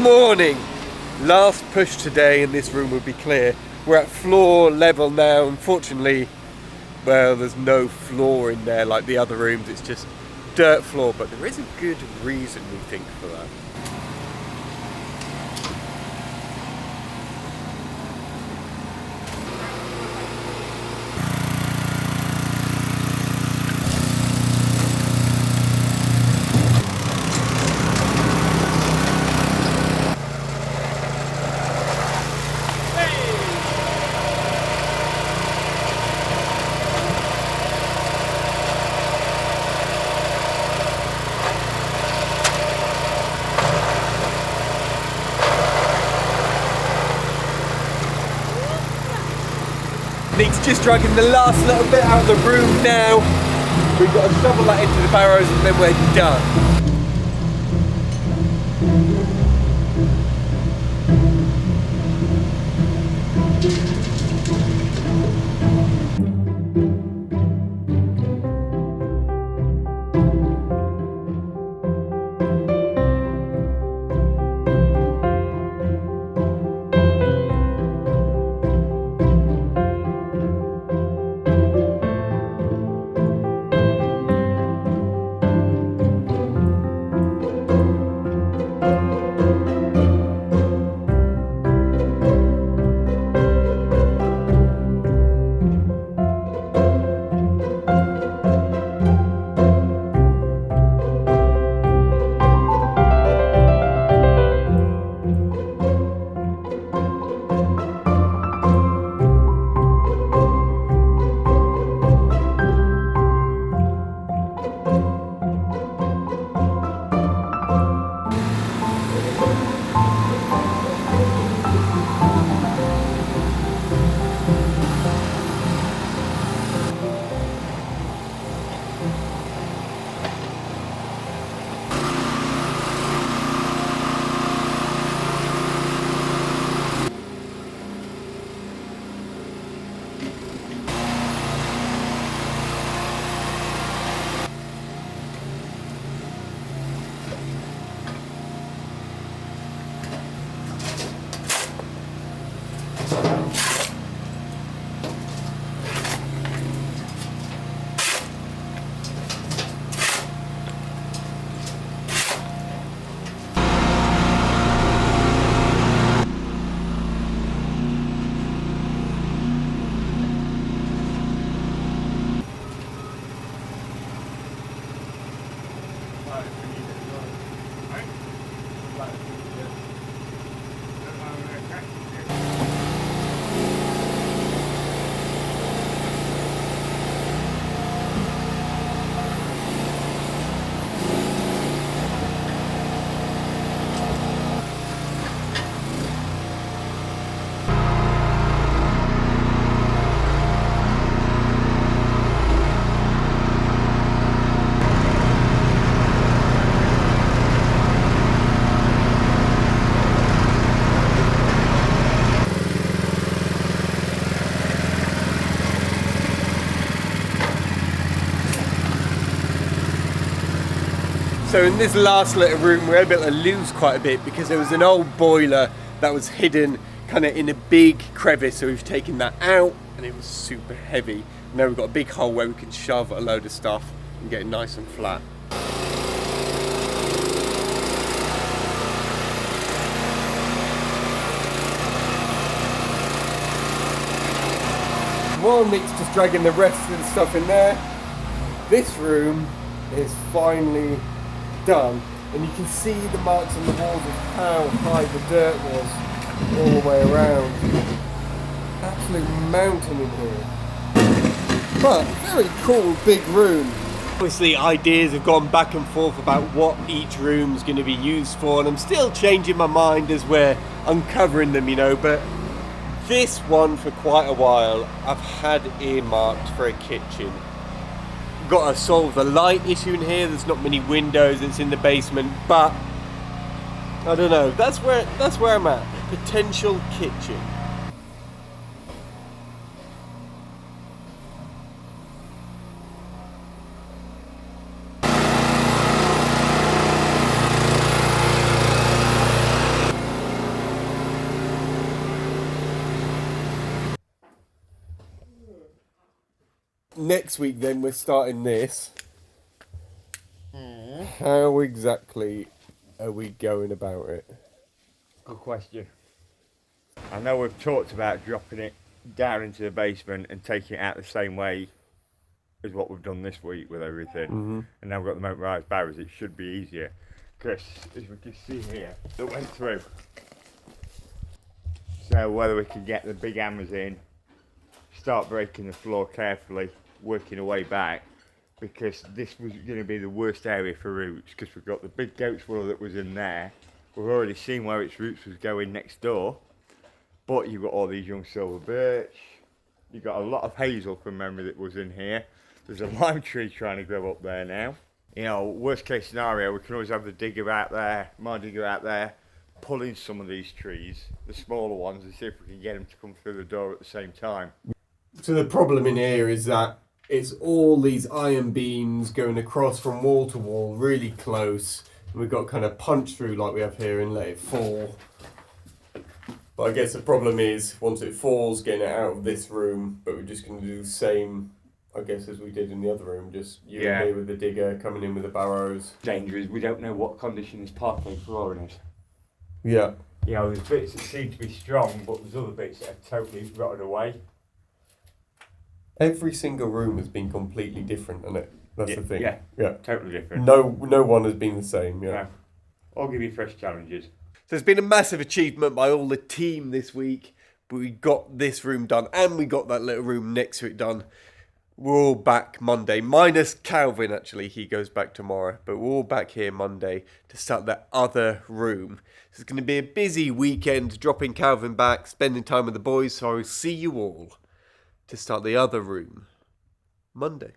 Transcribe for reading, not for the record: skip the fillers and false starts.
morning. Last push today and this room will be clear. We're at floor level now. Unfortunately, well, there's no floor in there like the other rooms. It's just dirt floor, but there is a good reason we think for that. Nick's just dragging the last little bit out of the room now. We've got to shovel that into the barrows and then we're done. So in this last little room we were able to lose quite a bit because there was an old boiler that was hidden kind of in a big crevice, so we've taken that out and it was super heavy. Now we've got a big hole where we can shove a load of stuff and get it nice and flat. While Nick's just dragging the rest of the stuff in there, this room is finally done, and you can see the marks on the walls of how high the dirt was all the way around. Absolute mountain in here. But very cool big room. Obviously ideas have gone back and forth about what each room's going to be used for, and I'm still changing my mind as we're uncovering them, you know, but this one for quite a while I've had earmarked for a kitchen. Got to solve the light issue in here. There's not many windows, it's in the basement, but I don't know, that's where I'm at. Potential kitchen. next week then we're starting this. How exactly are we going about it? Good question. I know we've talked about dropping it down into the basement and taking it out the same way as what we've done this week with everything. And now we've got the motorised barriers, it should be easier. Because as we can see here, it went through. So whether we can get the big hammers in, start breaking the floor carefully, working our way back, because this was going to be the worst area for roots, because we've got the big goat's wool that was in there. We've already seen where its roots was going next door, but you've got all these young silver birch. You've got a lot of hazel from memory that was in here. There's a lime tree trying to grow up there now. You know, worst case scenario, we can always have the digger out there, my digger out there, pulling some of these trees, the smaller ones, and see if we can get them to come through the door at the same time. So the problem in here is that it's all these iron beams going across from wall to wall, really close. And we've got kind of punch through like we have here and let it fall. But I guess the problem is once it falls, getting it out of this room. But we're just going to do the same, I guess, as we did in the other room. Just you and me with the digger, coming in with the barrows. Danger is we don't know what condition this parquet flooring is. Yeah. You know, there's bits that seem to be strong, but there's other bits that are totally rotted away. Every single room has been completely different, isn't it? That's the thing. Yeah, totally different. No one has been the same. Yeah. No. I'll give you fresh challenges. So it's been a massive achievement by all the team this week. But we got this room done and we got that little room next to it done. We're all back Monday, minus Calvin actually. He goes back tomorrow. But we're all back here Monday to start that other room. So it's going to be a busy weekend, dropping Calvin back, spending time with the boys. So I will see you all to start the other room Monday.